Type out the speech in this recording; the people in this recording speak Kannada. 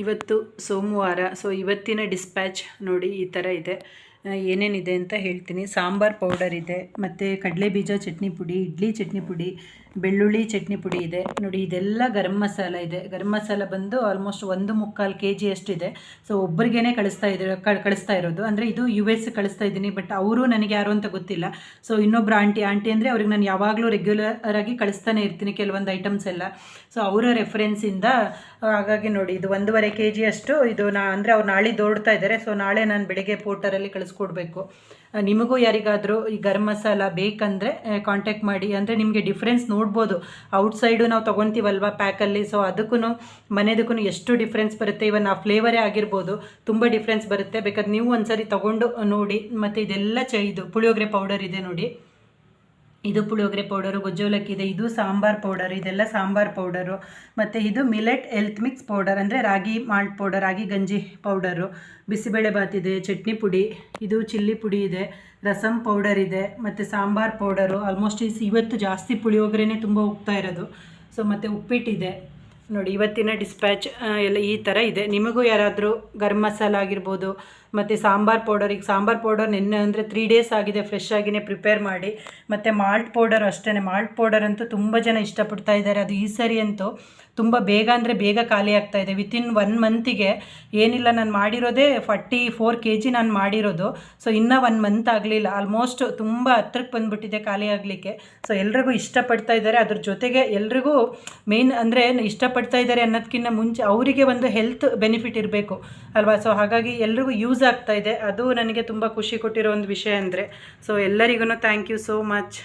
ಇವತ್ತು ಸೋಮವಾರ. ಸೊ ಇವತ್ತಿನ ಡಿಸ್ಪ್ಯಾಚ್ ನೋಡಿ ಈ ಥರ ಇದೆ. ಏನೇನಿದೆ ಅಂತ ಹೇಳ್ತೀನಿ. ಸಾಂಬಾರ್ ಪೌಡರ್ ಇದೆ, ಮತ್ತು ಕಡಲೆ ಬೀಜ ಚಟ್ನಿ ಪುಡಿ, ಇಡ್ಲಿ ಚಟ್ನಿ ಪುಡಿ, ಬೆಳ್ಳುಳ್ಳಿ ಚಟ್ನಿ ಪುಡಿ ಇದೆ ನೋಡಿ. ಇದೆಲ್ಲ ಗರಂ ಮಸಾಲ ಇದೆ. ಗರಂ ಮಸಾಲ ಬಂದು ಆಲ್ಮೋಸ್ಟ್ 1.25 kg ಅಷ್ಟಿದೆ. ಸೊ ಒಬ್ಬರಿಗೇ ಕಳಿಸ್ತಾ ಇರೋದು. ಅಂದರೆ ಇದು US ಕಳಿಸ್ತಾ ಇದ್ದೀನಿ, ಬಟ್ ಅವರು ನನಗೆ ಯಾರು ಅಂತ ಗೊತ್ತಿಲ್ಲ. ಸೊ ಇನ್ನೊಬ್ಬರು ಆಂಟಿ ಅಂದರೆ ಅವ್ರಿಗೆ ನಾನು ಯಾವಾಗಲೂ ರೆಗ್ಯುಲರ್ ಆಗಿ ಕಳಿಸ್ತಾನೆ ಇರ್ತೀನಿ ಕೆಲವೊಂದು ಐಟಮ್ಸ್ ಎಲ್ಲ. ಸೊ ಅವರ ರೆಫರೆನ್ಸಿಂದ ಹಾಗಾಗಿ ನೋಡಿ ಇದು 1.5 kg ಅಷ್ಟು. ಇದು ಅಂದರೆ ಅವ್ರು ನಾಳೆ ದೊಡ್ತಾ ಇದ್ದಾರೆ. ಸೊ ನಾಳೆ ನಾನು ಬೆಳಗ್ಗೆ ಪೋರ್ಟರಲ್ಲಿ ಕಳಿಸ್ಕೊಡ್ಬೇಕು. ನಿಮಗೂ ಯಾರಿಗಾದರೂ ಈ ಗರಂ ಮಸಾಲ ಬೇಕಂದರೆ ಕಾಂಟ್ಯಾಕ್ಟ್ ಮಾಡಿ. ಅಂದರೆ ನಿಮಗೆ ಡಿಫ್ರೆನ್ಸ್ ನೋಡ್ಬೋದು. ಔಟ್ಸೈಡು ನಾವು ತೊಗೊತೀವಲ್ವ ಪ್ಯಾಕಲ್ಲಿ, ಸೊ ಅದಕ್ಕೂ ಮನೆದಕ್ಕೂ ಎಷ್ಟು ಡಿಫ್ರೆನ್ಸ್ ಬರುತ್ತೆ. ಇವನ್ ಆ ಫ್ಲೇವರೇ ಆಗಿರ್ಬೋದು, ತುಂಬ ಡಿಫ್ರೆನ್ಸ್ ಬರುತ್ತೆ. ಬೇಕಾದ್ರೆ ನೀವು ಒಂದ್ಸರಿ ತೊಗೊಂಡು ನೋಡಿ. ಮತ್ತು ಇದೆಲ್ಲ ಇದು ಪುಳಿಯೋಗರೆ ಪೌಡರ್ ಇದೆ ನೋಡಿ. ಇದು ಪುಳಿಯೋಗರೆ ಪೌಡರು, ಗೊಜ್ಜೋಲಕ್ಕಿ ಇದೆ, ಇದು ಸಾಂಬಾರ್ ಪೌಡರ್, ಇದೆಲ್ಲ ಸಾಂಬಾರ್ ಪೌಡರು. ಮತ್ತು ಇದು ಮಿಲೆಟ್ ಹೆಲ್ತ್ ಮಿಕ್ಸ್ ಪೌಡರ್, ಅಂದರೆ ರಾಗಿ ಮಾಲ್ಟ್ ಪೌಡರ್, ರಾಗಿ ಗಂಜಿ ಪೌಡರು. ಬಿಸಿಬೇಳೆ ಬಾತ್ ಇದೆ, ಚಟ್ನಿ ಪುಡಿ, ಇದು ಚಿಲ್ಲಿ ಪುಡಿ ಇದೆ, ರಸಮ್ ಪೌಡರ್ ಇದೆ, ಮತ್ತು ಸಾಂಬಾರ್ ಪೌಡರು. ಆಲ್ಮೋಸ್ಟ್ ಇವತ್ತು ಜಾಸ್ತಿ ಪುಳಿಯೋಗರೆನೇ ತುಂಬ ಹೋಗ್ತಾ ಇರೋದು. ಸೊ ಮತ್ತು ಉಪ್ಪಿಟ್ಟಿದೆ ನೋಡಿ. ಇವತ್ತಿನ ಡಿಸ್ಪ್ಯಾಚ್ ಎಲ್ಲ ಈ ಥರ ಇದೆ. ನಿಮಗೂ ಯಾರಾದರೂ ಗರಂ ಮಸಾಲ ಆಗಿರ್ಬೋದು, ಮತ್ತು ಸಾಂಬಾರ್ ಪೌಡರ್. ಈಗ ಸಾಂಬಾರ್ ಪೌಡರ್ ನೆನ್ನೆ ಅಂದರೆ 3 days ಆಗಿದೆ, ಫ್ರೆಶ್ ಆಗಿಯೇ ಪ್ರಿಪೇರ್ ಮಾಡಿ. ಮತ್ತು ಮಾಲ್ಟ್ ಪೌಡರ್ ಅಷ್ಟೇ. ಮಾಲ್ಟ್ ಪೌಡರ್ ಅಂತೂ ತುಂಬ ಜನ ಇಷ್ಟಪಡ್ತಾ ಇದ್ದಾರೆ. ಅದು ಈ ಸರಿ ಅಂತೂ ತುಂಬ ಬೇಗ ಅಂದರೆ ಬೇಗ ಖಾಲಿ ಆಗ್ತಾ ಇದೆ. ವಿತಿನ್ 1 monthಗೆ ಏನಿಲ್ಲ, ನಾನು ಮಾಡಿರೋದೇ 44 kg ನಾನು ಮಾಡಿರೋದು. ಸೊ ಇನ್ನೂ 1 month ಆಗಲಿಲ್ಲ, ಆಲ್ಮೋಸ್ಟ್ ತುಂಬ ಹತ್ರಕ್ಕೆ ಬಂದುಬಿಟ್ಟಿದೆ ಖಾಲಿ ಆಗಲಿಕ್ಕೆ. ಸೊ ಎಲ್ರಿಗೂ ಇಷ್ಟಪಡ್ತಾ ಇದ್ದಾರೆ. ಅದ್ರ ಜೊತೆಗೆ ಎಲ್ರಿಗೂ ಮೇನ್ ಅಂದರೆ ಇಷ್ಟಪಡ್ತಾ ಇದ್ದಾರೆ ಅನ್ನೋದಕ್ಕಿಂತ ಮುಂಚೆ ಅವರಿಗೆ ಒಂದು ಹೆಲ್ತ್ ಬೆನಿಫಿಟ್ ಇರಬೇಕು ಅಲ್ವಾ. ಸೊ ಹಾಗಾಗಿ ಎಲ್ರಿಗೂ ಯೂಸ್ ಆಗ್ತಾ ಇದೆ. ಅದು ನನಗೆ ತುಂಬ ಖುಷಿ ಕೊಟ್ಟಿರೋ ಒಂದು ವಿಷಯ ಅಂದರೆ. ಸೊ ಎಲ್ಲರಿಗೂ ಥ್ಯಾಂಕ್ ಯು ಸೋ ಮಚ್.